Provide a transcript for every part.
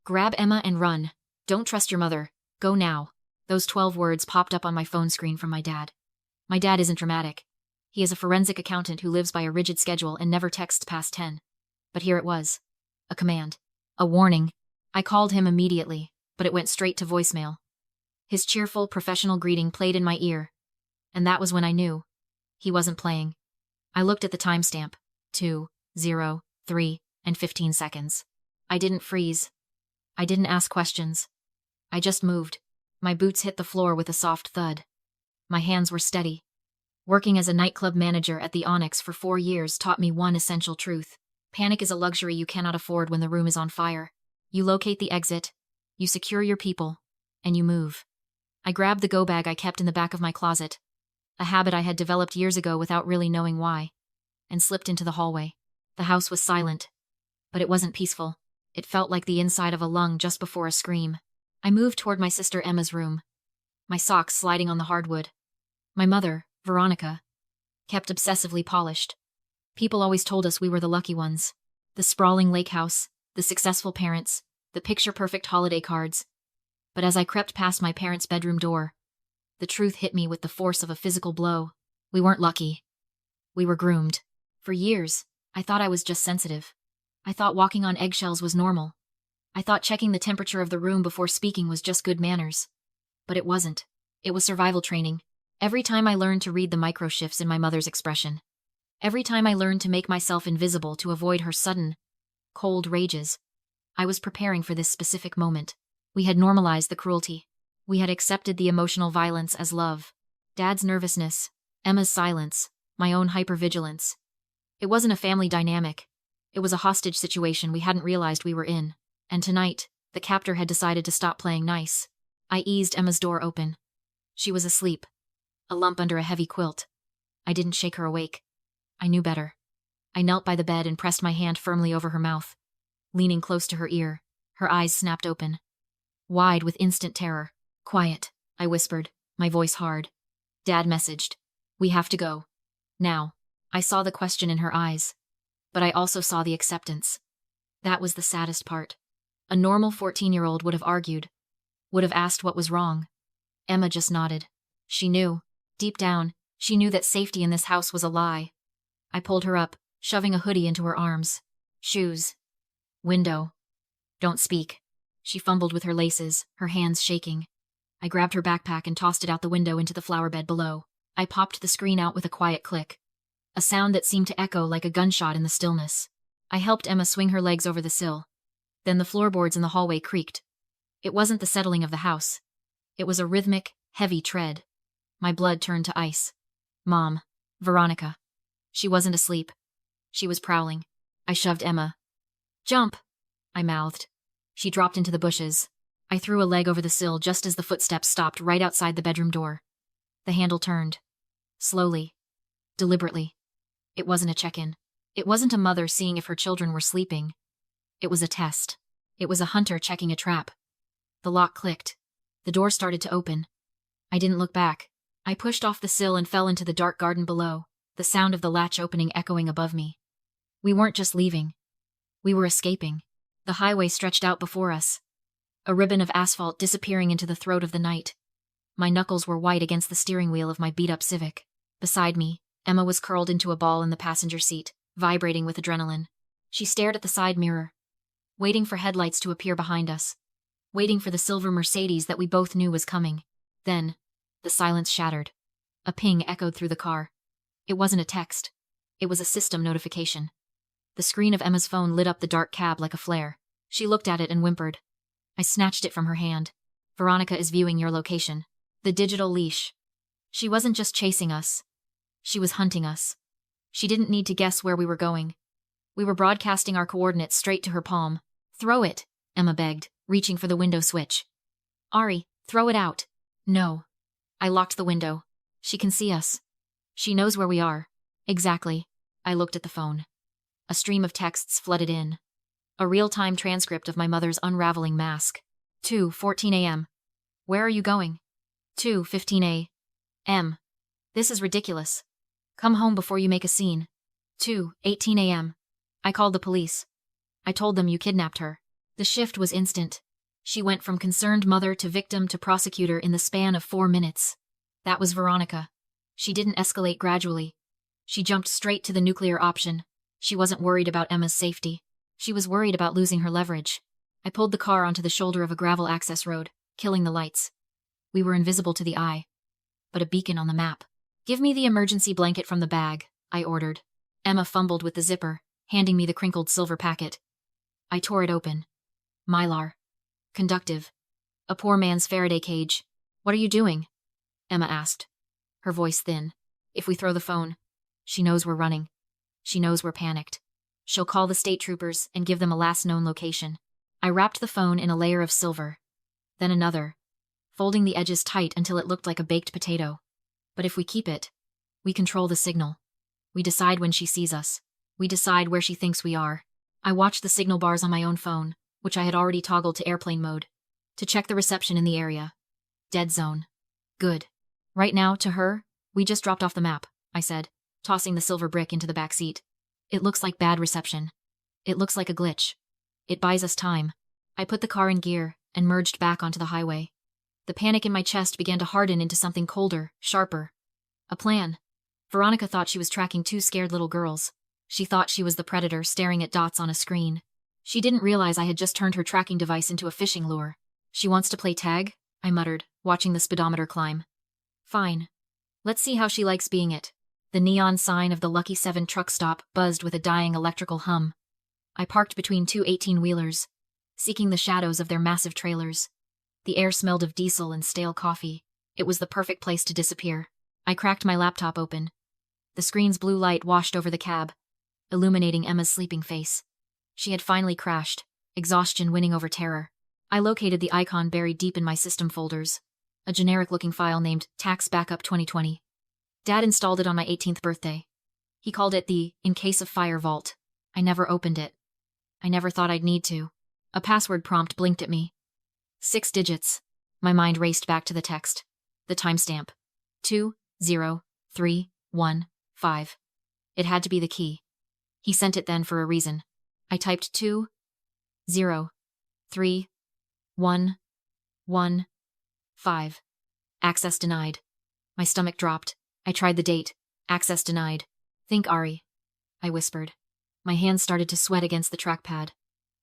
Grab Emma and run. Don't trust your mother. Go now. Those 12 words popped up on my phone screen from my dad. My dad isn't dramatic. He is a forensic accountant who lives by a rigid schedule and never texts past 10. But here it was. A command. A warning. I called him immediately, but it went straight to voicemail. His cheerful, professional greeting played in my ear. And that was when I knew. He wasn't playing. I looked at the timestamp. 2, 0, 3, and 15 seconds. I didn't freeze. I didn't ask questions. I just moved. My boots hit the floor with a soft thud. My hands were steady. Working as a nightclub manager at the Onyx for 4 years taught me one essential truth. Panic is a luxury you cannot afford when the room is on fire. You locate the exit, you secure your people, and you move. I grabbed the go bag I kept in the back of my closet, a habit I had developed years ago without really knowing why, and slipped into the hallway. The house was silent, but it wasn't peaceful. It felt like the inside of a lung just before a scream. I moved toward my sister Emma's room, my socks sliding on the hardwood. My mother, Veronica, kept obsessively polished. People always told us we were the lucky ones. The sprawling lake house, the successful parents, the picture-perfect holiday cards. But as I crept past my parents' bedroom door, the truth hit me with the force of a physical blow. We weren't lucky. We were groomed. For years, I thought I was just sensitive. I thought walking on eggshells was normal. I thought checking the temperature of the room before speaking was just good manners. But it wasn't. It was survival training. Every time I learned to read the micro-shifts in my mother's expression. Every time I learned to make myself invisible to avoid her sudden, cold rages. I was preparing for this specific moment. We had normalized the cruelty. We had accepted the emotional violence as love. Dad's nervousness, Emma's silence, my own hypervigilance. It wasn't a family dynamic. It was a hostage situation we hadn't realized we were in. And tonight, the captor had decided to stop playing nice. I eased Emma's door open. She was asleep, a lump under a heavy quilt. I didn't shake her awake. I knew better. I knelt by the bed and pressed my hand firmly over her mouth. Leaning close to her ear, her eyes snapped open, wide with instant terror. "Quiet," I whispered, my voice hard. Dad messaged. "We have to go. Now." I saw the question in her eyes, but I also saw the acceptance. That was the saddest part. A normal 14-year-old would have argued, would have asked what was wrong. Emma just nodded. She knew. Deep down, she knew that safety in this house was a lie. I pulled her up, shoving a hoodie into her arms. "Shoes. Window. Don't speak." She fumbled with her laces, her hands shaking. I grabbed her backpack and tossed it out the window into the flower bed below. I popped the screen out with a quiet click, a sound that seemed to echo like a gunshot in the stillness. I helped Emma swing her legs over the sill. Then the floorboards in the hallway creaked. It wasn't the settling of the house. It was a rhythmic, heavy tread. My blood turned to ice. Mom. Veronica. She wasn't asleep. She was prowling. I shoved Emma. "Jump," I mouthed. She dropped into the bushes. I threw a leg over the sill just as the footsteps stopped right outside the bedroom door. The handle turned. Slowly. Deliberately. It wasn't a check-in. It wasn't a mother seeing if her children were sleeping. It was a test. It was a hunter checking a trap. The lock clicked. The door started to open. I didn't look back. I pushed off the sill and fell into the dark garden below, the sound of the latch opening echoing above me. We weren't just leaving. We were escaping. The highway stretched out before us, a ribbon of asphalt disappearing into the throat of the night. My knuckles were white against the steering wheel of my beat-up Civic. Beside me, Emma was curled into a ball in the passenger seat, vibrating with adrenaline. She stared at the side mirror, waiting for headlights to appear behind us, waiting for the silver Mercedes that we both knew was coming. Then, the silence shattered. A ping echoed through the car. It wasn't a text. It was a system notification. The screen of Emma's phone lit up the dark cab like a flare. She looked at it and whimpered. I snatched it from her hand. "Veronica is viewing your location." The digital leash. She wasn't just chasing us. She was hunting us. She didn't need to guess where we were going. We were broadcasting our coordinates straight to her palm. "Throw it," Emma begged, reaching for the window switch. "Ari, throw it out." "No." I locked the window. "She can see us. She knows where we are." "Exactly." I looked at the phone. A stream of texts flooded in. A real-time transcript of my mother's unraveling mask. 2:14 a.m. "Where are you going?" 2:15 a.m. "This is ridiculous. Come home before you make a scene." 2:18 a.m. "I called the police. I told them you kidnapped her." The shift was instant. She went from concerned mother to victim to prosecutor in the span of 4 minutes. That was Veronica. She didn't escalate gradually. She jumped straight to the nuclear option. She wasn't worried about Emma's safety. She was worried about losing her leverage. I pulled the car onto the shoulder of a gravel access road, killing the lights. We were invisible to the eye, but a beacon on the map. "Give me the emergency blanket from the bag," I ordered. Emma fumbled with the zipper, handing me the crinkled silver packet. I tore it open. Mylar. Conductive. A poor man's Faraday cage. "What are you doing?" Emma asked, her voice thin. "If we throw the phone, she knows we're running. She knows we're panicked. She'll call the state troopers and give them a last known location." I wrapped the phone in a layer of silver, then another, folding the edges tight until it looked like a baked potato. But if we keep it, we control the signal. We decide when she sees us. We decide where she thinks we are. I watched the signal bars on my own phone, which I had already toggled to airplane mode, to check the reception in the area. Dead zone. Good. Right now, to her, we just dropped off the map, I said, tossing the silver brick into the back seat. It looks like bad reception. It looks like a glitch. It buys us time. I put the car in gear and merged back onto the highway. The panic in my chest began to harden into something colder, sharper. A plan. Veronica thought she was tracking 2 scared little girls. She thought she was the predator staring at dots on a screen. She didn't realize I had just turned her tracking device into a fishing lure. "She wants to play tag?" I muttered, watching the speedometer climb. "Fine. Let's see how she likes being it." The neon sign of the Lucky 7 truck stop buzzed with a dying electrical hum. I parked between 2 18-wheelers, seeking the shadows of their massive trailers. The air smelled of diesel and stale coffee. It was the perfect place to disappear. I cracked my laptop open. The screen's blue light washed over the cab, illuminating Emma's sleeping face. She had finally crashed, exhaustion winning over terror. I located the icon buried deep in my system folders, a generic-looking file named Tax Backup 2020. Dad installed it on my 18th birthday. He called it the In Case of Fire Vault. I never opened it. I never thought I'd need to. A password prompt blinked at me. 6 digits. My mind raced back to the text. The timestamp. 20315. It had to be the key. He sent it then for a reason. I typed 2031115. Access denied. My stomach dropped. I tried the date. Access denied. "Think, Ari," I whispered. My hands started to sweat against the trackpad.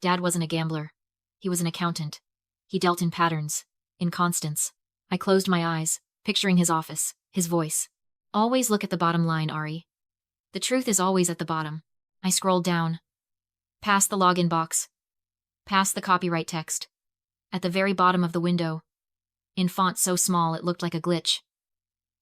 Dad wasn't a gambler. He was an accountant. He dealt in patterns, in constants. I closed my eyes, picturing his office, his voice. "Always look at the bottom line, Ari. The truth is always at the bottom." I scrolled down. Past the login box. Past the copyright text. At the very bottom of the window, in font so small it looked like a glitch,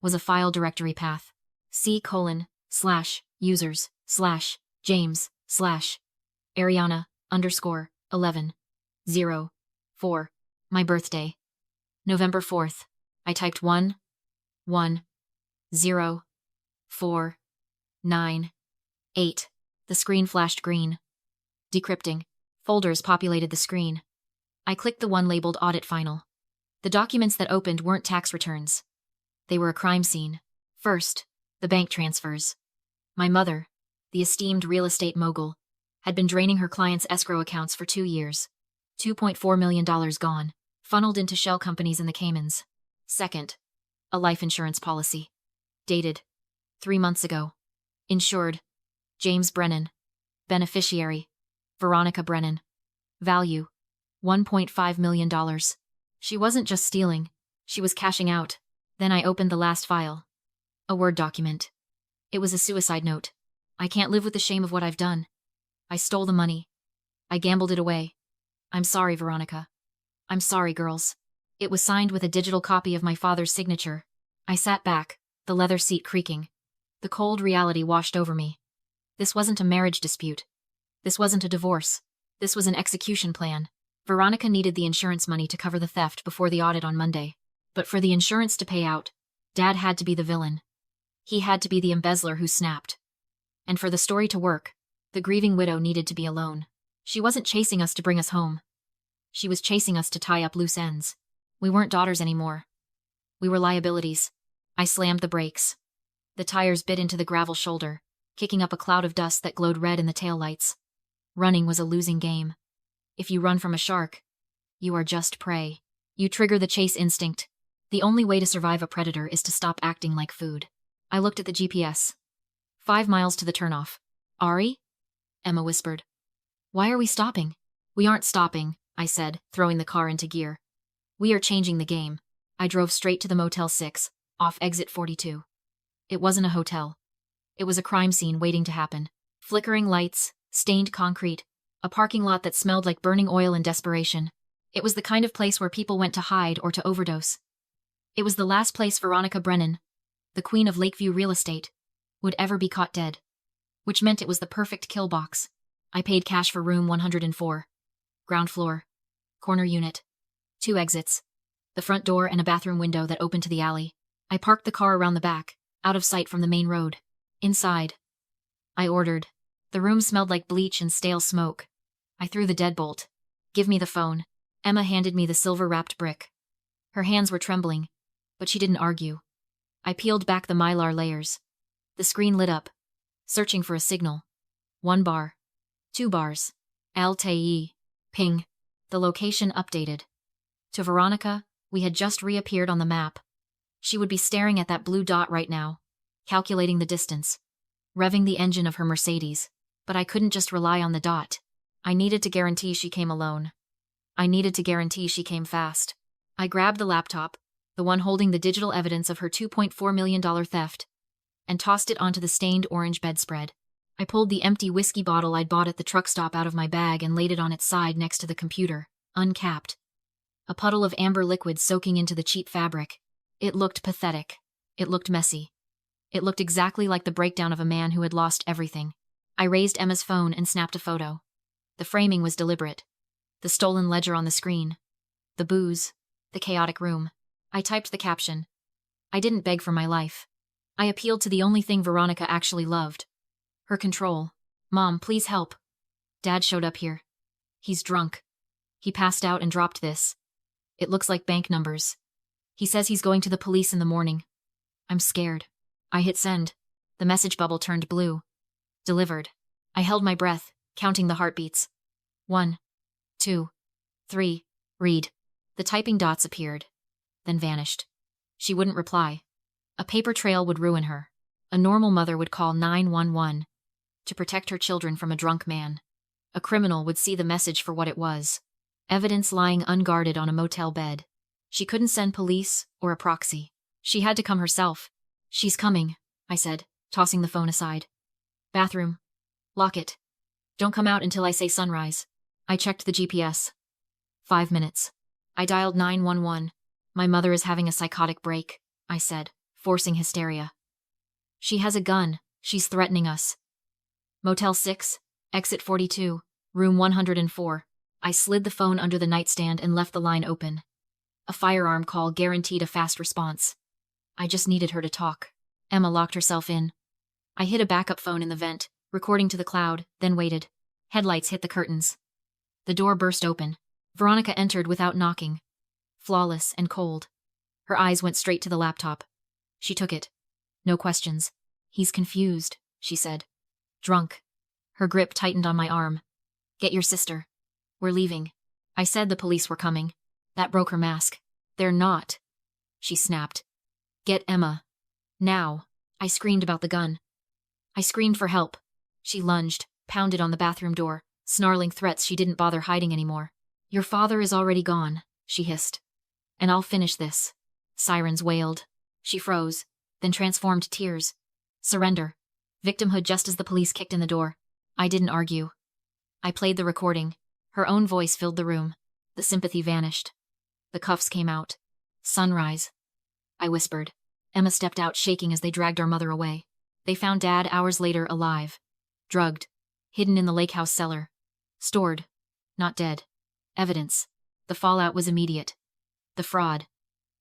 was a file directory path. C:/users/James/Ariana_1104. My birthday. November 4th. I typed 1104998. The screen flashed green. Decrypting. Folders populated the screen. I clicked the one labeled Audit Final. The documents that opened weren't tax returns. They were a crime scene. First, the bank transfers. My mother, the esteemed real estate mogul, had been draining her clients' escrow accounts for 2 years. $2.4 million gone, funneled into shell companies in the Caymans. Second, a life insurance policy. Dated 3 months ago. Insured, James Brennan. Beneficiary, Veronica Brennan. Value, $1.5 million. She wasn't just stealing, she was cashing out. Then I opened the last file. A Word document. It was a suicide note. "I can't live with the shame of what I've done. I stole the money. I gambled it away. I'm sorry, Veronica. I'm sorry, girls." It was signed with a digital copy of my father's signature. I sat back, the leather seat creaking. The cold reality washed over me. This wasn't a marriage dispute. This wasn't a divorce. This was an execution plan. Veronica needed the insurance money to cover the theft before the audit on Monday. But for the insurance to pay out, Dad had to be the villain. He had to be the embezzler who snapped. And for the story to work, the grieving widow needed to be alone. She wasn't chasing us to bring us home. She was chasing us to tie up loose ends. We weren't daughters anymore. We were liabilities. I slammed the brakes. The tires bit into the gravel shoulder, kicking up a cloud of dust that glowed red in the taillights. Running was a losing game. If you run from a shark, you are just prey. You trigger the chase instinct. The only way to survive a predator is to stop acting like food. I looked at the GPS. 5 miles to the turnoff. Ari? Emma whispered. Why are we stopping? We aren't stopping, I said, throwing the car into gear. We are changing the game. I drove straight to the Motel 6, off exit 42. It wasn't a hotel. It was a crime scene waiting to happen. Flickering lights, stained concrete, a parking lot that smelled like burning oil and desperation. It was the kind of place where people went to hide or to overdose. It was the last place Veronica Brennan, the queen of Lakeview real estate, would ever be caught dead. Which meant it was the perfect kill box. I paid cash for room 104. Ground floor. Corner unit. 2 exits. The front door and a bathroom window that opened to the alley. I parked the car around the back, out of sight from the main road. Inside. I ordered. The room smelled like bleach and stale smoke. I threw the deadbolt. Give me the phone. Emma handed me the silver-wrapped brick. Her hands were trembling, but she didn't argue. I peeled back the mylar layers. The screen lit up, searching for a signal. 1 bar. 2 bars. LTE. Ping. The location updated. To Veronica, we had just reappeared on the map. She would be staring at that blue dot right now, calculating the distance, revving the engine of her Mercedes. But I couldn't just rely on the dot. I needed to guarantee she came alone. I needed to guarantee she came fast. I grabbed the laptop, the one holding the digital evidence of her $2.4 million theft, and tossed it onto the stained orange bedspread. I pulled the empty whiskey bottle I'd bought at the truck stop out of my bag and laid it on its side next to the computer, uncapped. A puddle of amber liquid soaking into the cheap fabric. It looked pathetic. It looked messy. It looked exactly like the breakdown of a man who had lost everything. I raised Emma's phone and snapped a photo. The framing was deliberate. The stolen ledger on the screen. The booze. The chaotic room. I typed the caption. I didn't beg for my life. I appealed to the only thing Veronica actually loved. Her control. Mom, please help. Dad showed up here. He's drunk. He passed out and dropped this. It looks like bank numbers. He says he's going to the police in the morning. I'm scared. I hit send. The message bubble turned blue. Delivered. I held my breath, counting the heartbeats. 1, 2, 3, read. The typing dots appeared, then vanished. She wouldn't reply. A paper trail would ruin her. A normal mother would call 911 to protect her children from a drunk man. A criminal would see the message for what it was. Evidence lying unguarded on a motel bed. She couldn't send police or a proxy. She had to come herself. She's coming, I said, tossing the phone aside. Bathroom. Lock it. Don't come out until I say sunrise. I checked the GPS. 5 minutes. I dialed 911. My mother is having a psychotic break, I said, forcing hysteria. She has a gun. She's threatening us. Motel 6, exit 42, room 104. I slid the phone under the nightstand and left the line open. A firearm call guaranteed a fast response. I just needed her to talk. Emma locked herself in. I hid a backup phone in the vent, recording to the cloud, then waited. Headlights hit the curtains. The door burst open. Veronica entered without knocking. Flawless and cold. Her eyes went straight to the laptop. She took it. No questions. He's confused, she said. Drunk. Her grip tightened on my arm. Get your sister. We're leaving. I said the police were coming. That broke her mask. They're not. She snapped. Get Emma. Now. I screamed about the gun. I screamed for help. She lunged, pounded on the bathroom door, snarling threats she didn't bother hiding anymore. Your father is already gone, she hissed. And I'll finish this. Sirens wailed. She froze, then transformed to tears. Surrender. Victimhood just as the police kicked in the door. I didn't argue. I played the recording. Her own voice filled the room. The sympathy vanished. The cuffs came out. Sunrise. I whispered. Emma stepped out shaking as they dragged our mother away. They found Dad hours later alive. Drugged. Hidden in the lake house cellar. Stored. Not dead. Evidence. The fallout was immediate. The fraud.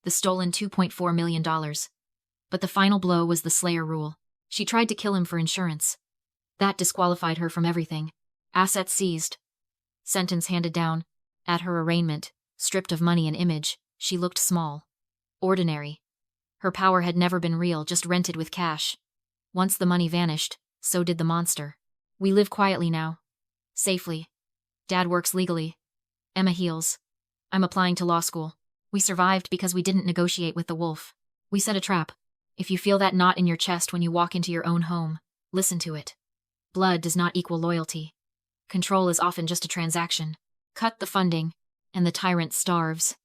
The stolen $2.4 million. But the final blow was the Slayer rule. She tried to kill him for insurance. That disqualified her from everything. Assets seized. Sentence handed down. At her arraignment, stripped of money and image, she looked small. Ordinary. Her power had never been real, just rented with cash. Once the money vanished, so did the monster. We live quietly now. Safely. Dad works legally, Emma heals. I'm applying to law school. We survived because we didn't negotiate with the wolf. We set a trap. If you feel that knot in your chest when you walk into your own home, listen to it. Blood does not equal loyalty. Control is often just a transaction. Cut the funding, and the tyrant starves.